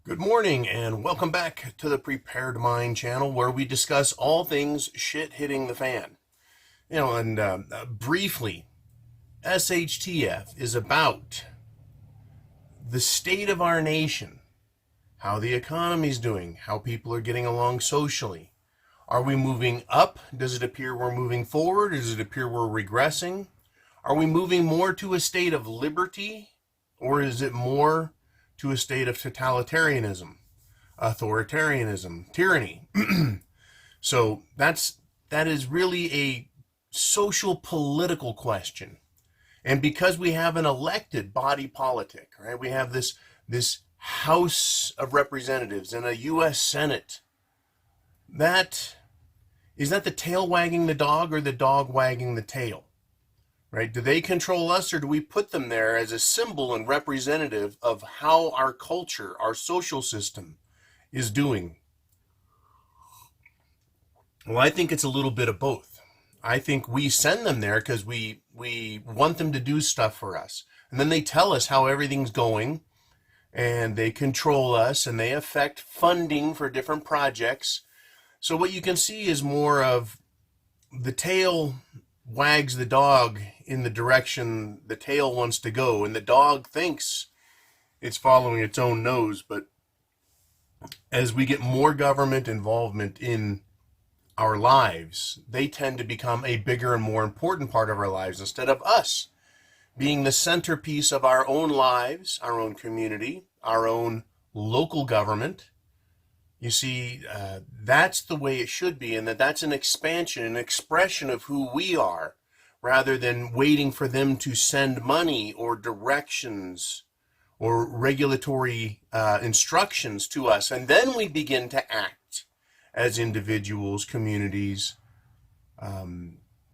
Good morning and welcome back to the Prepared Mind channel where we discuss all things shit hitting the fan. Briefly, SHTF is about the state of our nation, how the economy's doing, how people are getting along socially. Are we moving up? Does it appear we're moving forward? Does it appear we're regressing? Are we moving more to a state of liberty, or is it more to a state of totalitarianism, authoritarianism, tyranny? So that is really a social political question. And because we have an elected body politic, right? We have this House of Representatives and a US Senate. Is that the tail wagging the dog or the dog wagging the tail? Right? Do they control us, or do we put them there as a symbol and representative of how our culture, our social system is doing? Well, I think it's a little bit of both. I think we send them there because we want them to do stuff for us. And then they tell us how everything's going, and they control us, and they affect funding for different projects. So what you can see is more of the tail wags the dog in the direction the tail wants to go, and the dog thinks it's following its own nose. But as we get more government involvement in our lives, they tend to become a bigger and more important part of our lives instead of us being the centerpiece of our own lives, our own community, our own local government. You see, that's the way it should be, and that's an expansion, an expression of who we are, rather than waiting for them to send money or directions or regulatory instructions to us. And then we begin to act as individuals, communities,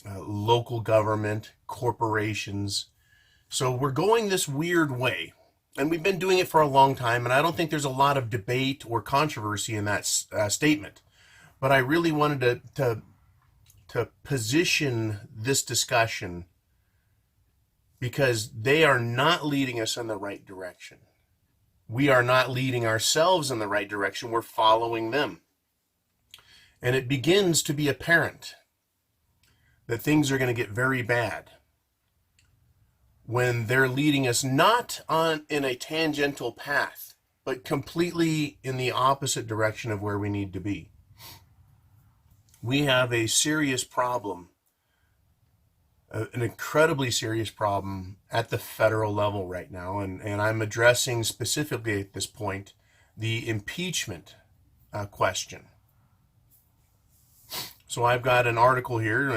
local government, corporations. So we're going this weird way. And we've been doing it for a long time, and I don't think there's a lot of debate or controversy in that statement. But I really wanted to position this discussion because they are not leading us in the right direction. We are not leading ourselves in the right direction. We're following them. And it begins to be apparent that things are going to get very bad when they're leading us not in a tangential path, but completely in the opposite direction of where we need to be. We have a serious problem, an incredibly serious problem at the federal level right now, and I'm addressing specifically at this point the impeachment question. So I've got an article here,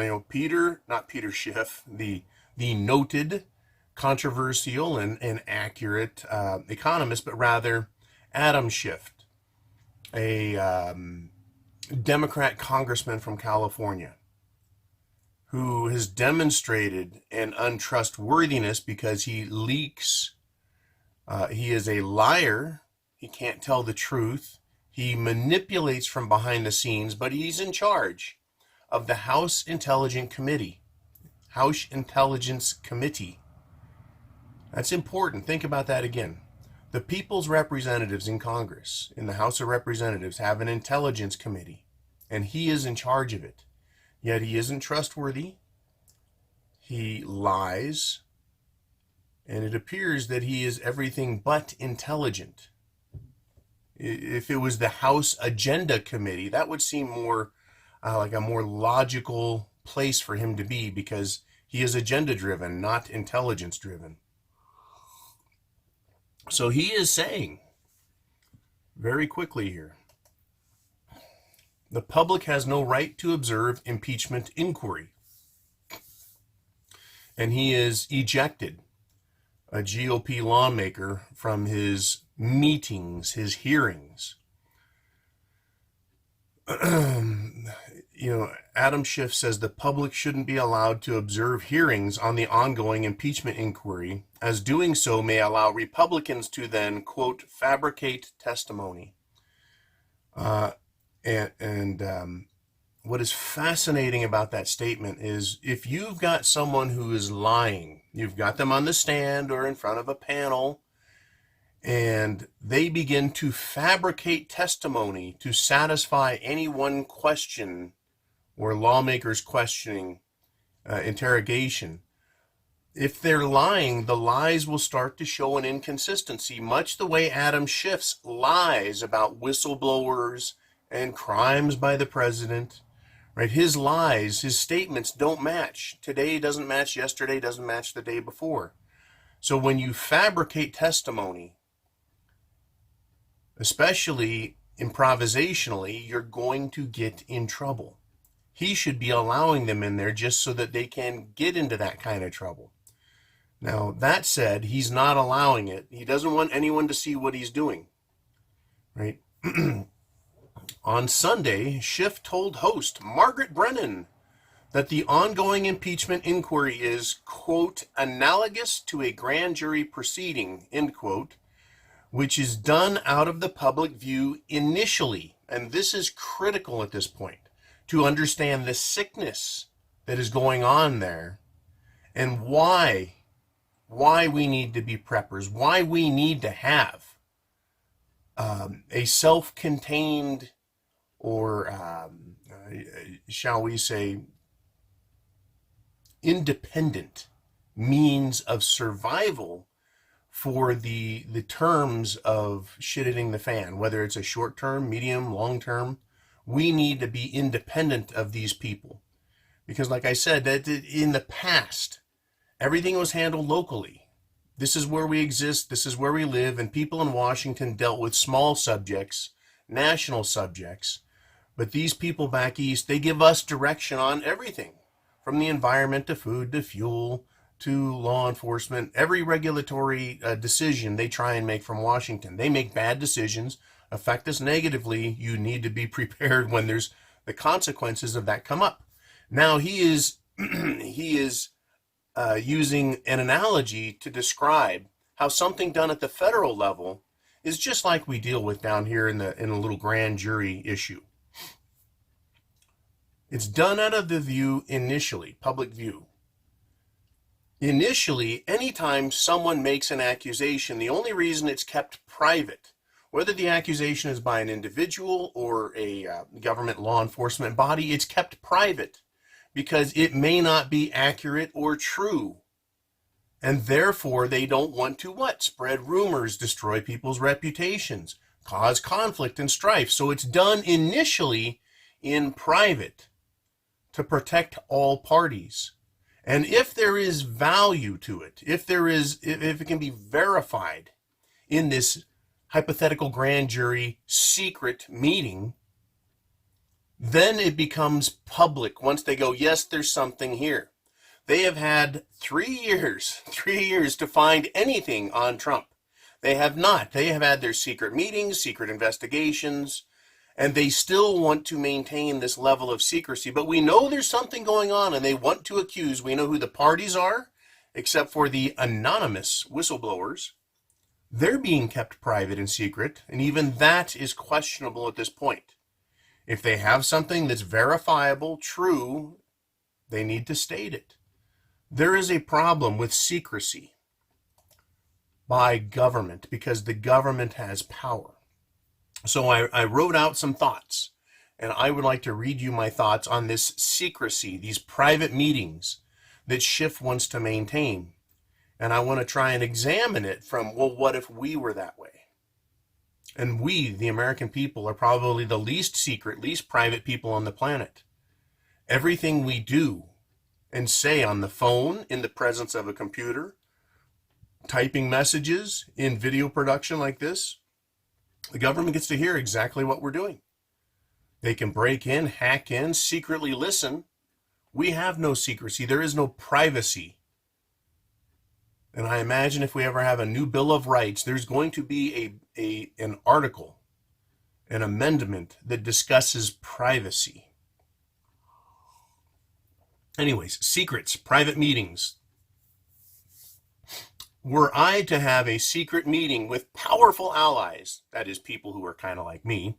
not Peter Schiff, the noted controversial and accurate economist, but rather Adam Schiff, a Democrat congressman from California, who has demonstrated an untrustworthiness because he leaks. He is a liar. He can't tell the truth. He manipulates from behind the scenes, but he's in charge of the House Intelligence Committee. That's important. Think about that again. The people's representatives in Congress, in the House of Representatives, have an intelligence committee, and he is in charge of it. Yet he isn't trustworthy. He lies, and it appears that he is everything but intelligent. If it was the House Agenda Committee, that would seem more like a more logical place for him to be, because he is agenda-driven, not intelligence-driven. So he is saying, very quickly here, the public has no right to observe impeachment inquiry. And he is ejected a GOP lawmaker from his meetings, his hearings. Adam Schiff says the public shouldn't be allowed to observe hearings on the ongoing impeachment inquiry, as doing so may allow Republicans to then, quote, fabricate testimony. What is fascinating about that statement is if you've got someone who is lying, you've got them on the stand or in front of a panel, and they begin to fabricate testimony to satisfy any one question or lawmakers questioning interrogation. If they're lying, the lies will start to show an inconsistency, much the way Adam Schiff's lies about whistleblowers and crimes by the president, right? His lies, his statements don't match. Today doesn't match yesterday, doesn't match the day before. So when you fabricate testimony, especially improvisationally, you're going to get in trouble. He should be allowing them in there just so that they can get into that kind of trouble. Now, that said, he's not allowing it. He doesn't want anyone to see what he's doing, right? On Sunday, Schiff told host Margaret Brennan that the ongoing impeachment inquiry is, quote, analogous to a grand jury proceeding, end quote, which is done out of the public view initially. And this is critical at this point to understand the sickness that is going on there and why we need to be preppers, why we need to have a self-contained or shall we say independent means of survival for the terms of shit hitting the fan, whether it's a short term, medium, long term. We need to be independent of these people because, like I said, that in the past everything was handled locally. This is where we exist, this is where we live, and people in Washington dealt with small subjects, national subjects. But these people back east, they give us direction on everything, from the environment to food to fuel to law enforcement. Every regulatory decision they try and make from Washington. They make bad decisions, affect us negatively. You need to be prepared when there's the consequences of that come up. Now he is using an analogy to describe how something done at the federal level is just like we deal with down here in a little grand jury issue. It's done out of the view initially, public view. Initially, anytime someone makes an accusation, the only reason it's kept private, whether the accusation is by an individual or a government law enforcement body, it's kept private because it may not be accurate or true. And therefore, they don't want to what? Spread rumors, destroy people's reputations, cause conflict and strife. So it's done initially in private to protect all parties. And if there is value to it, if it can be verified in this hypothetical grand jury secret meeting, then it becomes public once they go, yes, there's something here. They have had 3 years to find anything on Trump. They have not. They have had their secret meetings, secret investigations, and they still want to maintain this level of secrecy. But we know there's something going on, and they want to accuse. We know who the parties are, except for the anonymous whistleblowers. They're being kept private and secret, and even that is questionable at this point. If they have something that's verifiable, true, they need to state it. There is a problem with secrecy by government because the government has power. So I wrote out some thoughts, and I would like to read you my thoughts on this secrecy, these private meetings that Schiff wants to maintain. And I want to try and examine it from, well, what if we were that way? And we, the American people, are probably the least secret, least private people on the planet. Everything we do and say on the phone, in the presence of a computer, typing messages, in video production like this, the government gets to hear exactly what we're doing. They can break in, hack in, secretly listen. We have no secrecy. There is no privacy. And I imagine if we ever have a new Bill of Rights, there's going to be an article, an amendment that discusses privacy. Anyways, secrets, private meetings. Were I to have a secret meeting with powerful allies, that is, people who are kind of like me,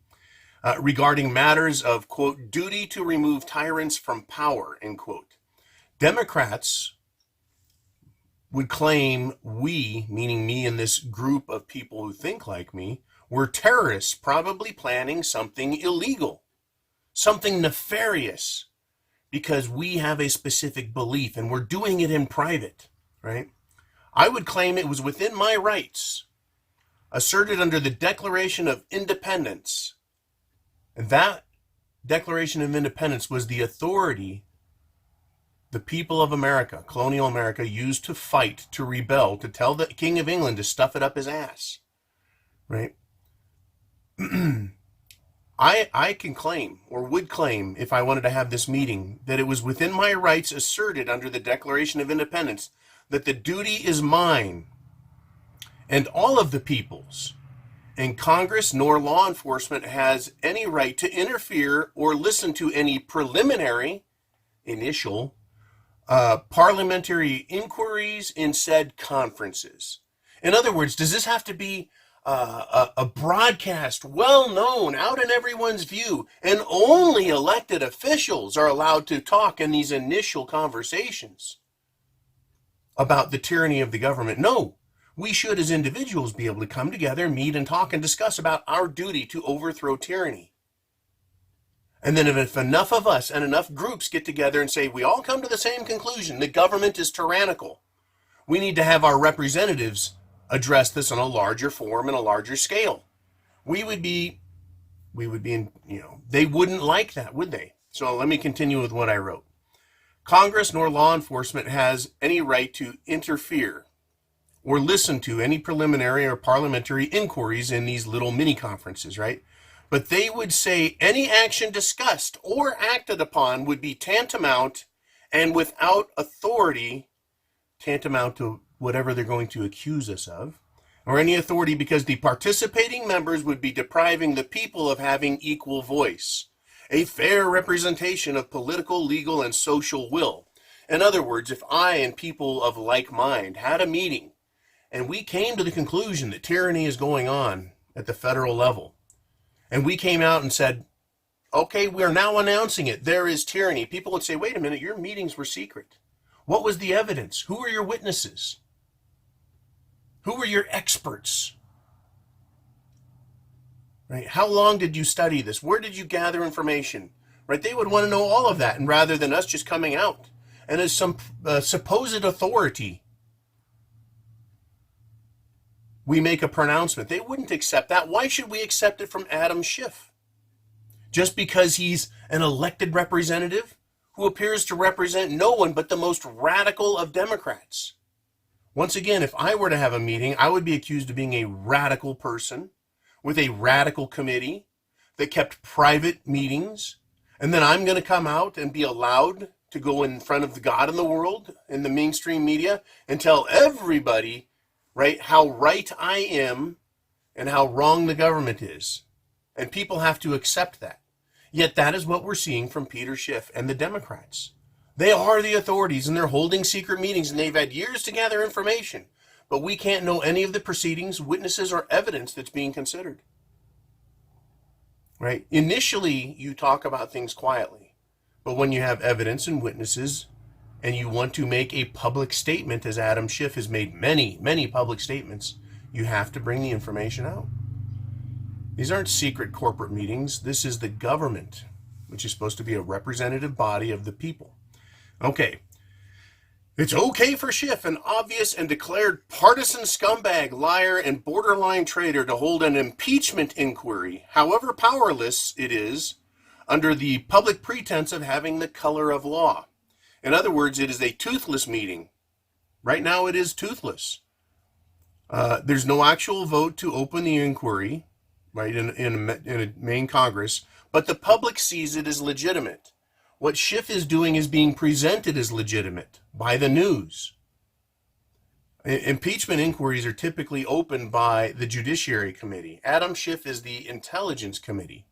regarding matters of, quote, duty to remove tyrants from power, end quote, Democrats would claim we, meaning me and this group of people who think like me, were terrorists probably planning something illegal, something nefarious, because we have a specific belief and we're doing it in private, right? I would claim it was within my rights, asserted under the Declaration of Independence. And that Declaration of Independence was the authority the people of America, colonial America, used to fight, to rebel, to tell the King of England to stuff it up his ass, right? I can claim, or would claim, if I wanted to have this meeting, that it was within my rights asserted under the Declaration of Independence that the duty is mine and all of the people's, and Congress nor law enforcement has any right to interfere or listen to any preliminary, initial, parliamentary inquiries in said conferences. In other words, does this have to be a broadcast, well known, out in everyone's view, and only elected officials are allowed to talk in these initial conversations about the tyranny of the government? No, we should as individuals be able to come together, meet and talk and discuss about our duty to overthrow tyranny. And then if enough of us and enough groups get together and say, we all come to the same conclusion, the government is tyrannical, we need to have our representatives address this on a larger form and a larger scale. We would be in, they wouldn't like that, would they? So let me continue with what I wrote. Congress nor law enforcement has any right to interfere or listen to any preliminary or parliamentary inquiries in these little mini conferences, right? But they would say any action discussed or acted upon would be tantamount and without authority, tantamount to whatever they're going to accuse us of, or any authority, because the participating members would be depriving the people of having equal voice, a fair representation of political, legal, and social will. In other words, if I and people of like mind had a meeting and we came to the conclusion that tyranny is going on at the federal level, and we came out and said, okay, we're now announcing it, there is tyranny, people would say, wait a minute, your meetings were secret. What was the evidence? Who are your witnesses? Who were your experts? Right? How long did you study this? Where did you gather information? Right? They would want to know all of that, and rather than us just coming out and as some supposed authority, we make a pronouncement. They wouldn't accept that. Why should we accept it from Adam Schiff? Just because he's an elected representative who appears to represent no one but the most radical of Democrats. Once again, if I were to have a meeting, I would be accused of being a radical person with a radical committee that kept private meetings, and then I'm going to come out and be allowed to go in front of God in the world, in the mainstream media, and tell everybody, right, how right I am and how wrong the government is. And people have to accept that. Yet that is what we're seeing from Peter Schiff and the Democrats. They are the authorities, and they're holding secret meetings, and they've had years to gather information. But we can't know any of the proceedings, witnesses, or evidence that's being considered. Right? Initially, you talk about things quietly. But when you have evidence and witnesses, and you want to make a public statement, as Adam Schiff has made many, many public statements, you have to bring the information out. These aren't secret corporate meetings. This is the government, which is supposed to be a representative body of the people. Okay. It's okay for Schiff, an obvious and declared partisan scumbag, liar, and borderline traitor, to hold an impeachment inquiry, however powerless it is, under the public pretense of having the color of law. In other words, it is a toothless meeting. Right now it is toothless. There's no actual vote to open the inquiry, right, in a main Congress, but the public sees it as legitimate. What Schiff is doing is being presented as legitimate by the news. Impeachment inquiries are typically opened by the Judiciary Committee. Adam Schiff is the Intelligence Committee.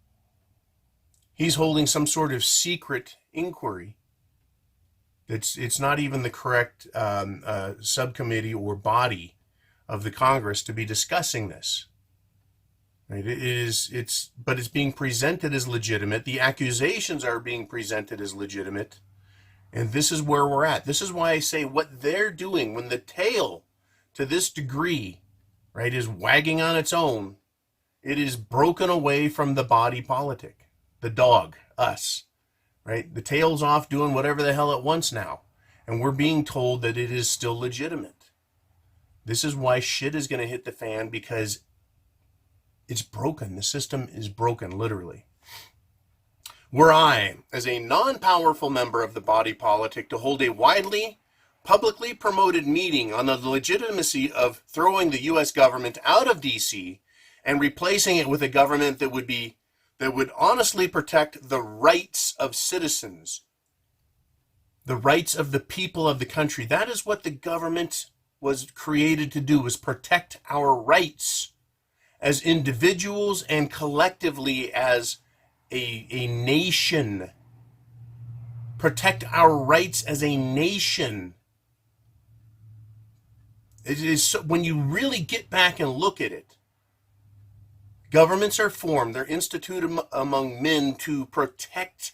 He's holding some sort of secret inquiry. It's not even the correct subcommittee or body of the Congress to be discussing this. Right? But it's being presented as legitimate. The accusations are being presented as legitimate, And this is where we're at. This is why I say what they're doing when the tail to this degree, right, is wagging on its own, it is broken away from the body politic, the dog, us, right? The tail's off doing whatever the hell it wants now. And we're being told that it is still legitimate. This is why shit is going to hit the fan, because it's broken. The system is broken, literally. Were I, as a non-powerful member of the body politic, to hold a widely, publicly promoted meeting on the legitimacy of throwing the U.S. government out of D.C. and replacing it with a government that would honestly protect the rights of citizens, the rights of the people of the country. That is what the government was created to do, was protect our rights as individuals and collectively as a nation. Protect our rights as a nation. It is when you really get back and look at it. Governments are formed, they're instituted among men to protect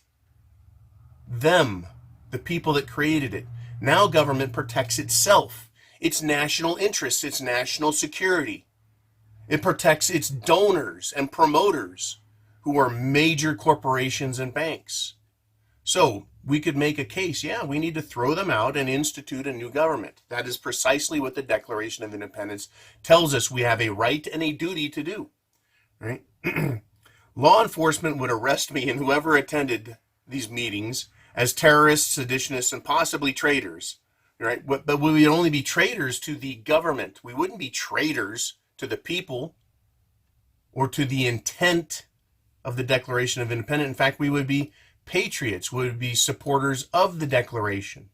them, the people that created it. Now government protects itself, its national interests, its national security. It protects its donors and promoters, who are major corporations and banks. So we could make a case, yeah, we need to throw them out and institute a new government. That is precisely what the Declaration of Independence tells us we have a right and a duty to do. Right? Law enforcement would arrest me and whoever attended these meetings as terrorists, seditionists, and possibly traitors. Right? But we would only be traitors to the government. We wouldn't be traitors to the people or to the intent of the Declaration of Independence. In fact, we would be patriots, we would be supporters of the Declaration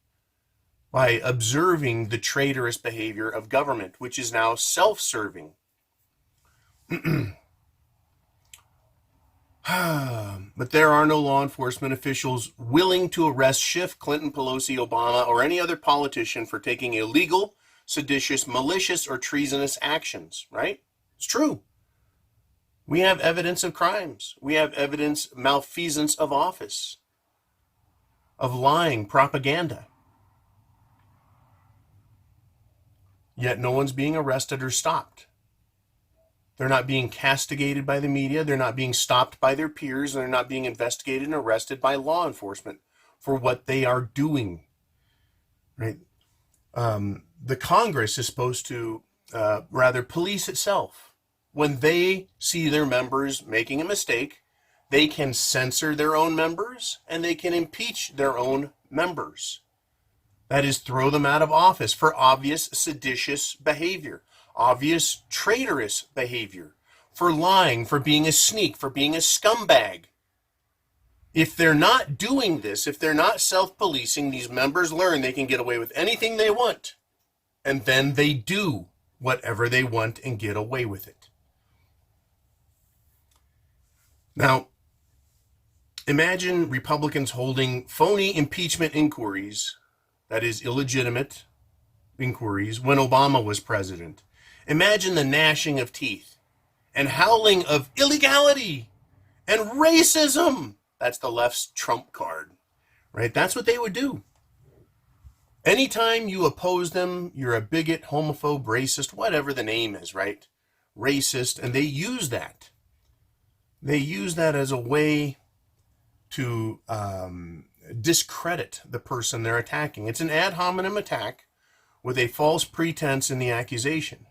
by observing the traitorous behavior of government, which is now self-serving. But there are no law enforcement officials willing to arrest Schiff, Clinton, Pelosi, Obama, or any other politician for taking illegal, seditious, malicious, or treasonous actions, right? It's true. We have evidence of crimes. We have evidence malfeasance of office, of lying, propaganda. Yet no one's being arrested or stopped. They're not being castigated by the media. They're not being stopped by their peers. And they're not being investigated and arrested by law enforcement for what they are doing. Right? The Congress is supposed to rather police itself. When they see their members making a mistake, they can censor their own members and they can impeach their own members. That is, throw them out of office for obvious seditious behavior, obvious traitorous behavior, for lying, for being a sneak, for being a scumbag. If they're not doing this, if they're not self-policing, these members learn they can get away with anything they want, and then they do whatever they want and get away with it. Now, imagine Republicans holding phony impeachment inquiries, that is, illegitimate inquiries, when Obama was president. Imagine the gnashing of teeth and howling of illegality and racism. That's the left's trump card, right? That's what they would do. Anytime you oppose them, you're a bigot, homophobe, racist, whatever the name is, right? Racist, and they use that. They use that as a way to discredit the person they're attacking. It's an ad hominem attack with a false pretense in the accusation.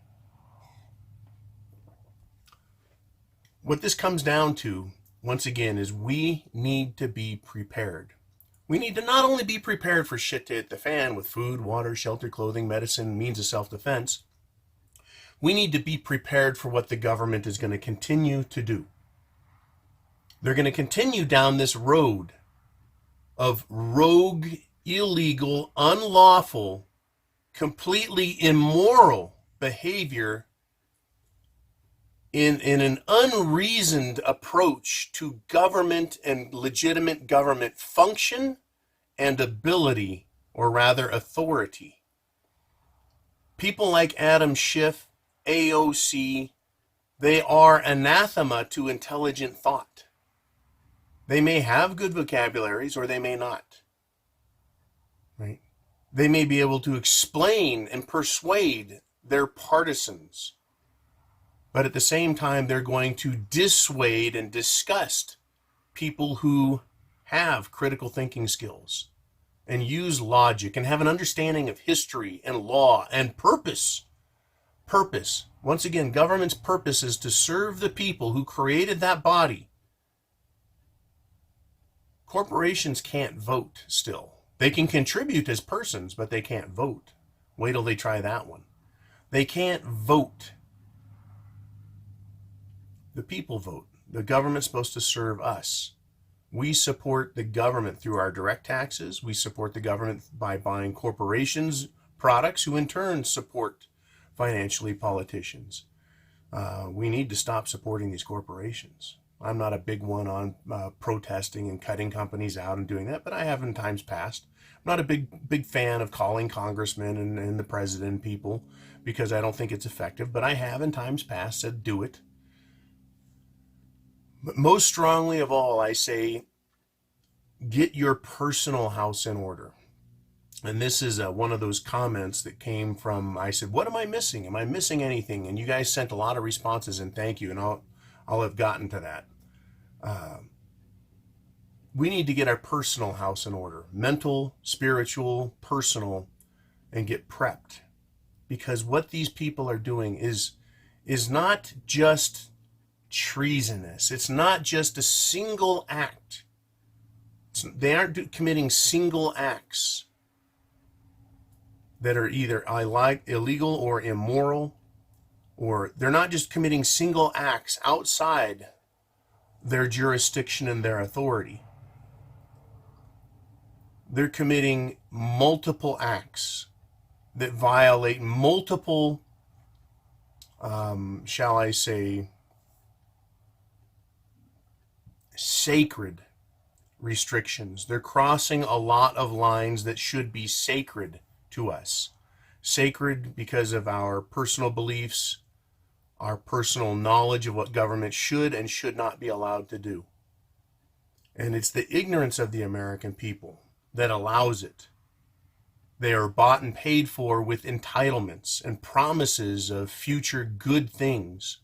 What this comes down to, once again, is we need to be prepared. We need to not only be prepared for shit to hit the fan with food, water, shelter, clothing, medicine, means of self-defense. We need to be prepared for what the government is going to continue to do. They're going to continue down this road of rogue, illegal, unlawful, completely immoral behavior in an unreasoned approach to government and legitimate government function and ability, or rather authority. People like Adam Schiff, AOC, they are anathema to intelligent thought. They may have good vocabularies or they may not. right? They may be able to explain and persuade their partisans, but at the same time, they're going to dissuade and disgust people who have critical thinking skills and use logic and have an understanding of history and law and purpose. Purpose. Once again, government's purpose is to serve the people who created that body. Corporations can't vote still. They can contribute as persons, but they can't vote. Wait till they try that one. They can't vote. The people vote. The government's supposed to serve us. We support the government through our direct taxes. We support the government by buying corporations' products, who in turn support financially politicians. We need to stop supporting these corporations. I'm not a big one on protesting and cutting companies out and doing that, but I have in times past. I'm not a big fan of calling congressmen and the president and people, because I don't think it's effective, but I have in times past said do it. But most strongly of all, I say, get your personal house in order. And this is one of those comments that came from, I said, what am I missing? Am I missing anything? And you guys sent a lot of responses, and thank you, and I'll have gotten to that. We need to get our personal house in order, mental, spiritual, personal, and get prepped. Because what these people are doing is not just treasonous. It's not just a single act. They aren't committing single acts that are either illegal or immoral, or they're not just committing single acts outside their jurisdiction and their authority. They're committing multiple acts that violate multiple, shall I say, sacred restrictions. They're crossing a lot of lines that should be sacred to us. Sacred because of our personal beliefs, our personal knowledge of what government should and should not be allowed to do. And it's the ignorance of the American people that allows it. They are bought and paid for with entitlements and promises of future good things.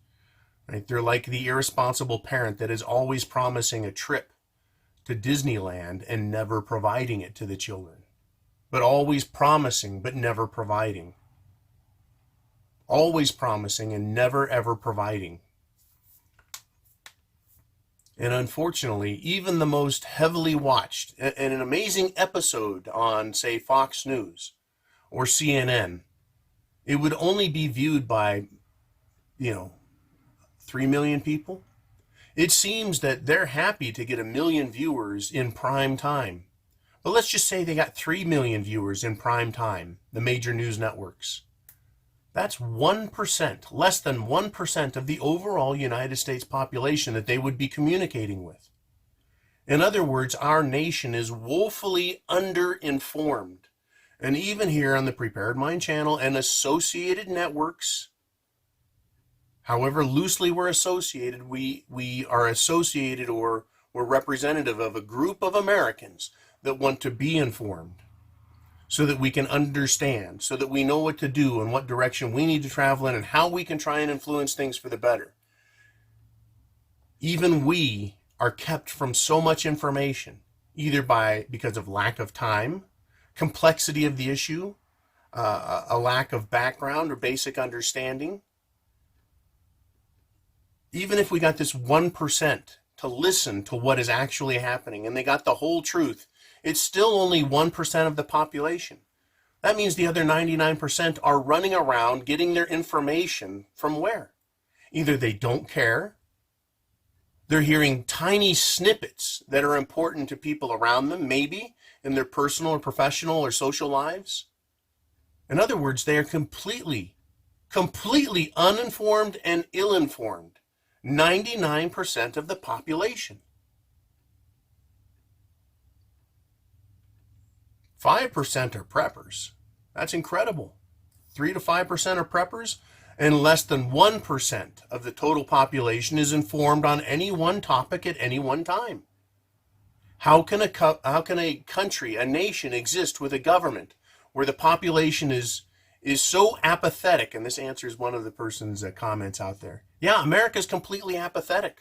Right? They're like the irresponsible parent that is always promising a trip to Disneyland and never providing it to the children. But always promising, but never providing. Always promising and never ever providing. And unfortunately, even the most heavily watched, and an amazing episode on, say, Fox News or CNN, it would only be viewed by, 3 million people. It seems that they're happy to get 1 million viewers in prime time. But let's just say they got 3 million viewers in prime time, the major news networks. That's 1%, less than 1% of the overall United States population that they would be communicating with. In other words, our nation is woefully underinformed. And even here on the Prepared Mind channel and associated networks, however loosely we're associated, we are associated or we're representative of a group of Americans that want to be informed so that we can understand, so that we know what to do and what direction we need to travel in and how we can try and influence things for the better. Even we are kept from so much information, either because of lack of time, complexity of the issue, a lack of background or basic understanding. Even if we got this 1% to listen to what is actually happening and they got the whole truth, it's still only 1% of the population. That means the other 99% are running around getting their information from where? Either they don't care, they're hearing tiny snippets that are important to people around them, maybe in their personal or professional or social lives. In other words, they are completely uninformed and ill-informed. 99% of the population. 5% are preppers. That's incredible. 3 to 5% are preppers, and less than 1% of the total population is informed on any one topic at any one time. How can a country, a nation exist with a government where the population is so apathetic? And this answers one of the person's comments out there. Yeah, America's completely apathetic.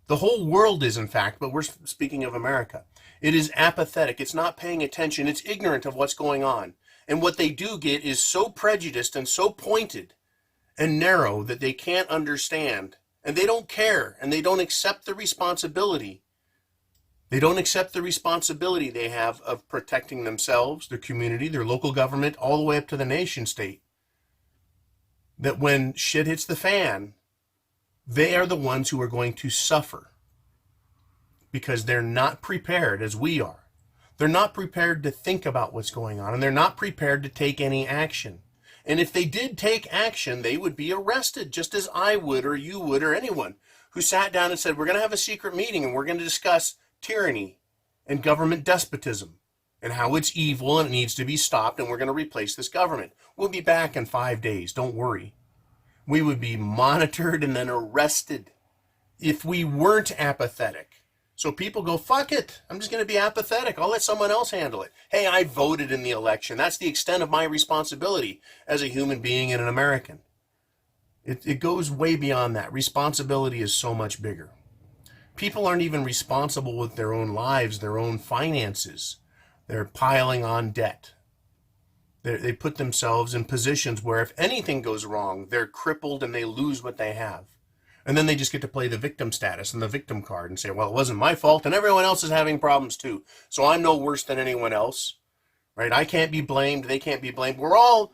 The whole world is, in fact, but we're speaking of America. It is apathetic. It's not paying attention. It's ignorant of what's going on. And what they do get is so prejudiced and so pointed and narrow that they can't understand. And they don't care. And they don't accept the responsibility. They don't accept the responsibility they have of protecting themselves, their community, their local government, all the way up to the nation state. That when shit hits the fan, they are the ones who are going to suffer because they're not prepared as we are. They're not prepared to think about what's going on, and they're not prepared to take any action. And if they did take action, they would be arrested, just as I would, or you would, or anyone who sat down and said, we're going to have a secret meeting and we're going to discuss tyranny and government despotism and how it's evil and it needs to be stopped, and we're going to replace this government. We'll be back in 5 days. Don't worry. We would be monitored and then arrested if we weren't apathetic. So people go, fuck it. I'm just going to be apathetic. I'll let someone else handle it. Hey, I voted in the election. That's the extent of my responsibility as a human being and an American. It goes way beyond that. Responsibility is so much bigger. People aren't even responsible with their own lives, their own finances. They're piling on debt. They put themselves in positions where if anything goes wrong, they're crippled and they lose what they have. And then they just get to play the victim status and the victim card and say, well, it wasn't my fault and everyone else is having problems too. So I'm no worse than anyone else, right? I can't be blamed. They can't be blamed. We're all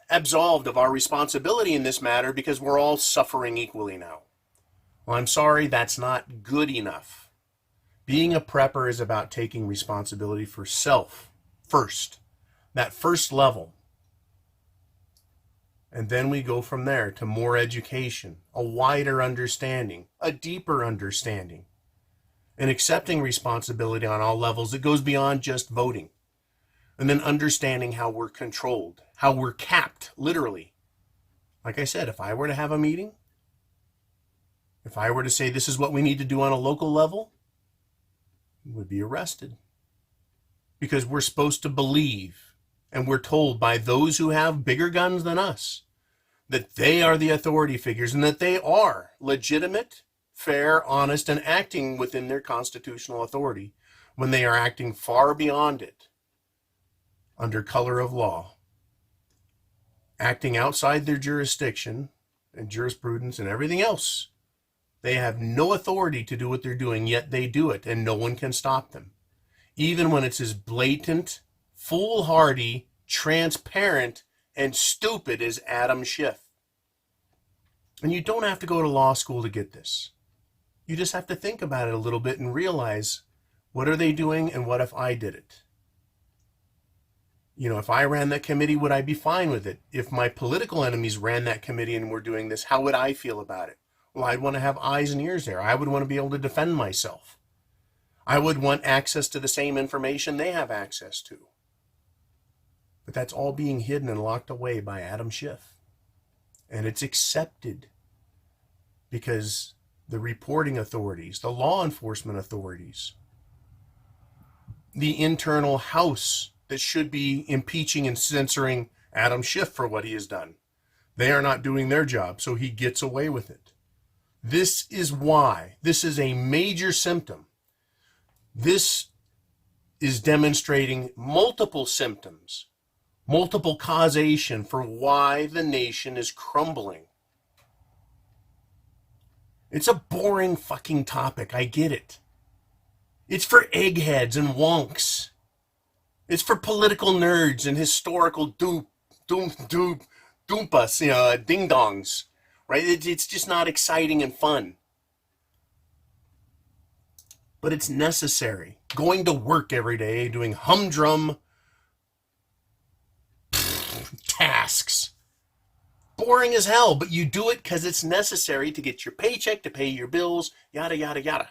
absolved of our responsibility in this matter because we're all suffering equally now. Well, I'm sorry, that's not good enough. Being a prepper is about taking responsibility for self first. That first level. And then we go from there to more education, a wider understanding, a deeper understanding, and accepting responsibility on all levels. It goes beyond just voting. And then understanding how we're controlled, how we're capped, literally. Like I said, if I were to have a meeting, if I were to say this is what we need to do on a local level, we would be arrested. Because we're supposed to believe. And we're told by those who have bigger guns than us that they are the authority figures and that they are legitimate, fair, honest, and acting within their constitutional authority when they are acting far beyond it under color of law, acting outside their jurisdiction and jurisprudence and everything else. They have no authority to do what they're doing, yet they do it, and no one can stop them. Even when it's as blatant, foolhardy, transparent, and stupid as Adam Schiff. And you don't have to go to law school to get this. You just have to think about it a little bit and realize, what are they doing and what if I did it? You know, if I ran that committee, would I be fine with it? If my political enemies ran that committee and were doing this, how would I feel about it? Well, I'd want to have eyes and ears there. I would want to be able to defend myself. I would want access to the same information they have access to. But that's all being hidden and locked away by Adam Schiff. And it's accepted because the reporting authorities, the law enforcement authorities, the internal House that should be impeaching and censoring Adam Schiff for what he has done, they are not doing their job, so he gets away with it. This is why. This is a major symptom. This is demonstrating multiple symptoms, multiple causation for why the nation is crumbling. It's a boring fucking topic. I get it. It's for eggheads and wonks. It's for political nerds and historical doompas, ding-dongs, right? It's just not exciting and fun. But it's necessary. Going to work every day, doing humdrum tasks. Boring as hell, but you do it because it's necessary to get your paycheck, to pay your bills, yada, yada, yada.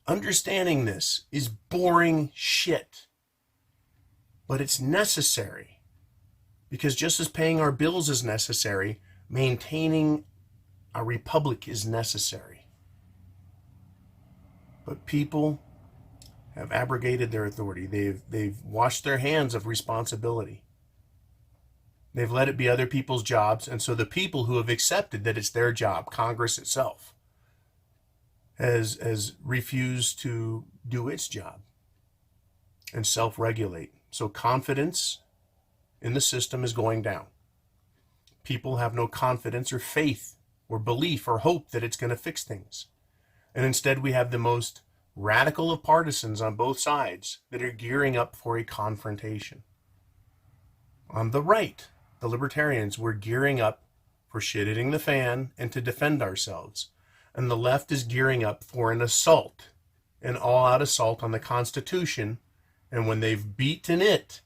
Understanding this is boring shit. But it's necessary. Because just as paying our bills is necessary, maintaining a republic is necessary. But people have abrogated their authority. They've washed their hands of responsibility. They've let it be other people's jobs. And so the people who have accepted that it's their job, Congress itself, has refused to do its job and self-regulate. So confidence in the system is going down. People have no confidence or faith or belief or hope that it's going to fix things. And instead we have the most radical of partisans on both sides that are gearing up for a confrontation. On the right, the libertarians, were gearing up for shit hitting the fan and to defend ourselves. And the left is gearing up for an assault, an all-out assault on the Constitution. And when they've beaten it,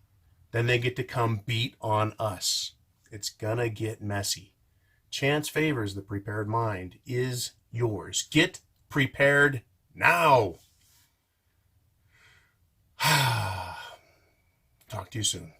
then they get to come beat on us. It's gonna get messy. Chance favors the prepared mind is yours. Get prepared now. Talk to you soon.